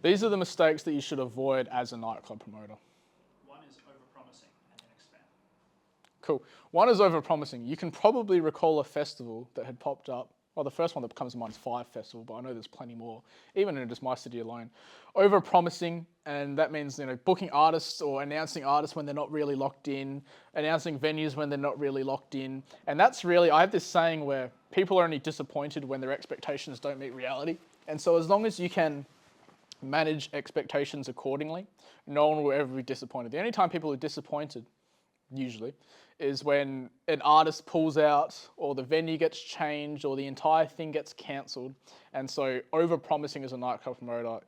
These are the mistakes that you should avoid as a nightclub promoter. One is over-promising and then expand. Cool. One is over-promising. You can probably recall a festival that had popped up. Well, the first one that comes to mind is Five Festival, but I know there's plenty more, even in just my city alone. Over-promising, and that means booking artists or announcing artists when they're not really locked in, announcing venues when they're not really locked in. And that's really, I have this saying where people are only disappointed when their expectations don't meet reality. And so as long as you can manage expectations accordingly, no one will ever be disappointed. The only time people are disappointed, usually, is when an artist pulls out or the venue gets changed or the entire thing gets cancelled. And so over-promising as a nightclub promoter,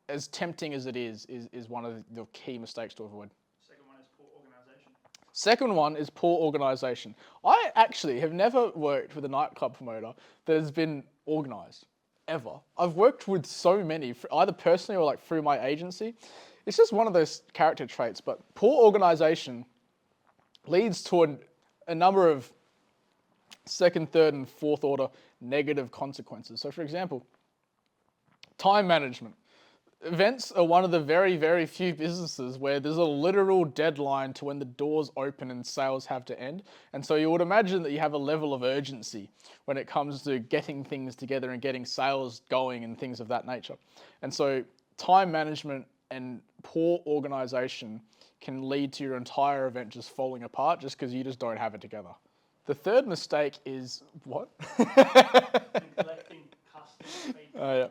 as tempting as it is one of the key mistakes to avoid. Second one is poor organization. Second one is poor organization. I actually have never worked with a nightclub promoter that has been organized, ever. I've worked with so many, either personally or through my agency. It's just one of those character traits, but poor organization leads to a number of second, third, and fourth order negative consequences. So for example, time management. Events are one of the very, very few businesses where there's a literal deadline to when the doors open and sales have to end. And so you would imagine that you have a level of urgency when it comes to getting things together and getting sales going and things of that nature. And so time management and poor organization can lead to your entire event just falling apart just because you just don't have it together. The third mistake is what? Neglecting customer feedback. Oh, yeah.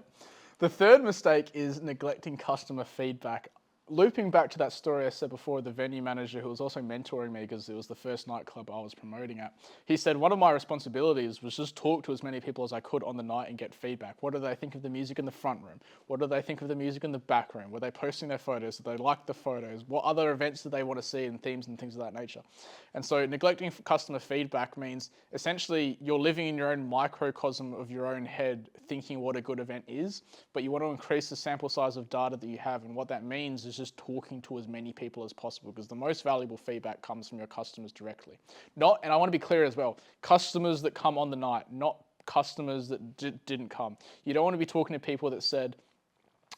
The third mistake is neglecting customer feedback. Looping back to that story I said before, the venue manager who was also mentoring me because it was the first nightclub I was promoting at, he said one of my responsibilities was just talk to as many people as I could on the night and get feedback. What do they think of the music in the front room? What do they think of the music in the back room? Were they posting their photos? Did they like the photos? What other events do they want to see and themes and things of that nature? And so neglecting customer feedback means essentially you're living in your own microcosm of your own head thinking what a good event is, but you want to increase the sample size of data that you have, and what that means is just talking to as many people as possible, because the most valuable feedback comes from your customers directly. And I want to be clear as well, customers that come on the night, not customers that didn't come. You don't want to be talking to people that said,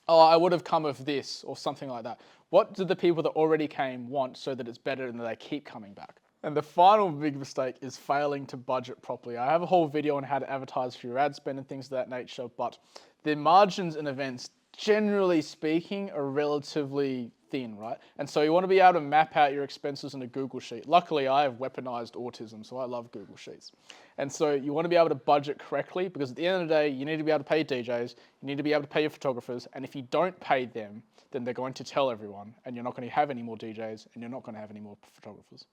oh, I would have come of this or something like that. What do the people that already came want so that it's better and that they keep coming back? And the final big mistake is failing to budget properly. I have a whole video on how to advertise for your ad spend and things of that nature, but the margins in events, generally speaking, are relatively thin, right? And so you want to be able to map out your expenses in a Google Sheet. Luckily, I have weaponized autism, so I love Google Sheets. And so you want to be able to budget correctly, because at the end of the day, you need to be able to pay DJs, you need to be able to pay your photographers, and if you don't pay them, then they're going to tell everyone, and you're not going to have any more DJs, and you're not going to have any more photographers.